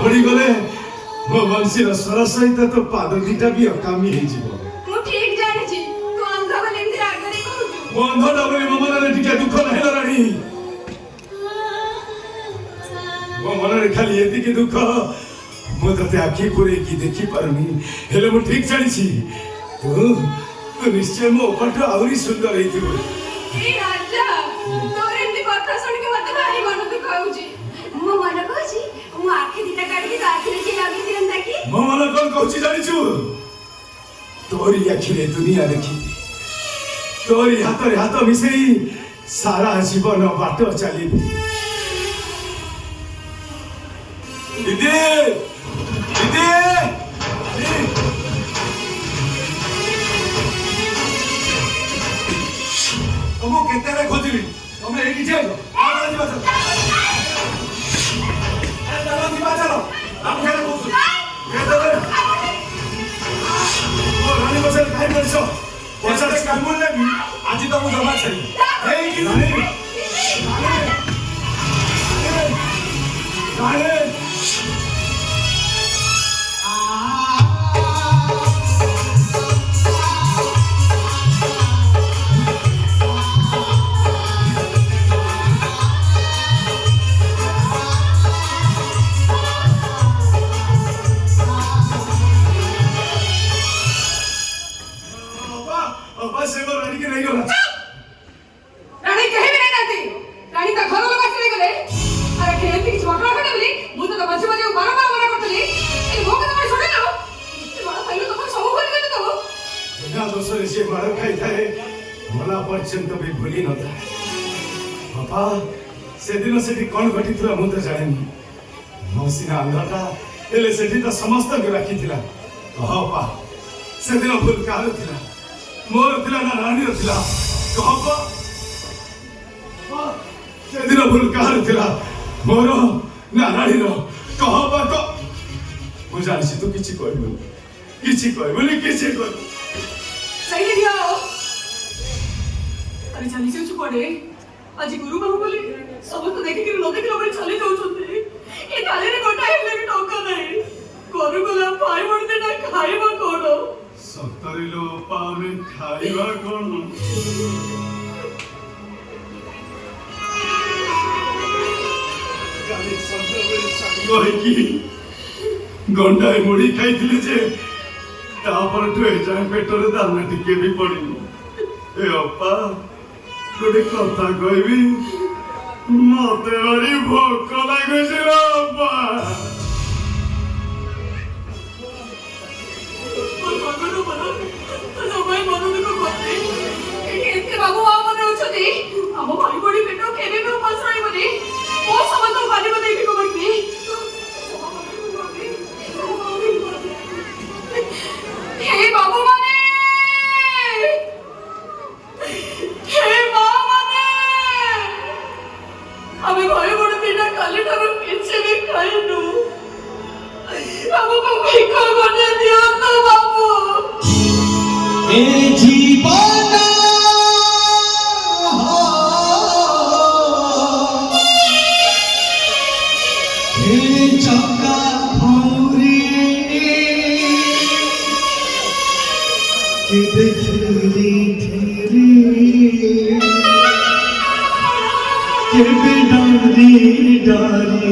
पड़ी गले मो वंशीर स्वर सहित तो पाद दिटा भी अकामी हे जीवो मु ठीक जानि छी तू अंध बोले इंदिरा आगरे कहू मो अंध डबली मो मनरे टिके दुख नहिला रानी मो मनरे खाली एति की दुख मो तते आखी पुरे की देखि परनी हेले मो ठीक जानि छी तू निश्चय मो पट आउरी सुंदर हेतिबो ए राजा तोर एंती कथा सुन के मते भारी मन दुख होउची मो मन कहूची मु आखी दिटा काढी तो आखी रे लागी दिरंदा की मो मन कोन कहूची जानि छु तोरी आखी रे दुनिया देखी तोरी हाथ रे हाथ मिसेई सारा जीवन बाट चली दीदी दीदी तुमको केते रे खोजली तुम एठी जाओ आला जीवा चलो आला जीवा चलो हम खेले बोल केते रे ओ रानी बसल खाई परछो बसल काम बोलले आज तो मु जमा छई एई की रानी रानी पर्यंत भी भूली न था बापा से दिन से कौन घटी थी मु तो जानी मौसीना अंधटा हेले सेठी तो समस्त के राखी थिला कहपा से दिन भूल कार थिला मोर थिला ना रानी थिला कहपा से दिन भूल कार थिला मोर ना रानी रो कहपा तो मु जानि छी तू किछि कहबोली सही दिया अरे जानी से पड़े आज गुरु बाबू बोली सब तो देखे कि लोके के लोबे चले जाउ छथि ए ताले रे गोटा हेले भी टोका नहीं करू गला पाई मरते ना खाइबा कोन सत्तरी लो पामे खाइबा कोन गाली संजोबे साइयो है की गंडाई मुड़ी खाइथिले जे तापर टु ए जाय पेटरे दाना टिके भी पड़िनी ए अपा गोटे कथा कहबी मते भारी भोक लागुଛି बाबा बाबू मन अच्छे आम भाई बड़ी पेट केवे भी उपास रही वो समस्त पानी में देखी कमी हे बाबू माने अबे भाई बड़ दिना काली ठार किछि भी खाइनु हमको भिखा बने दियो तो बाबू ए जीवन ए चका भौरी के देखली तेरी के डाली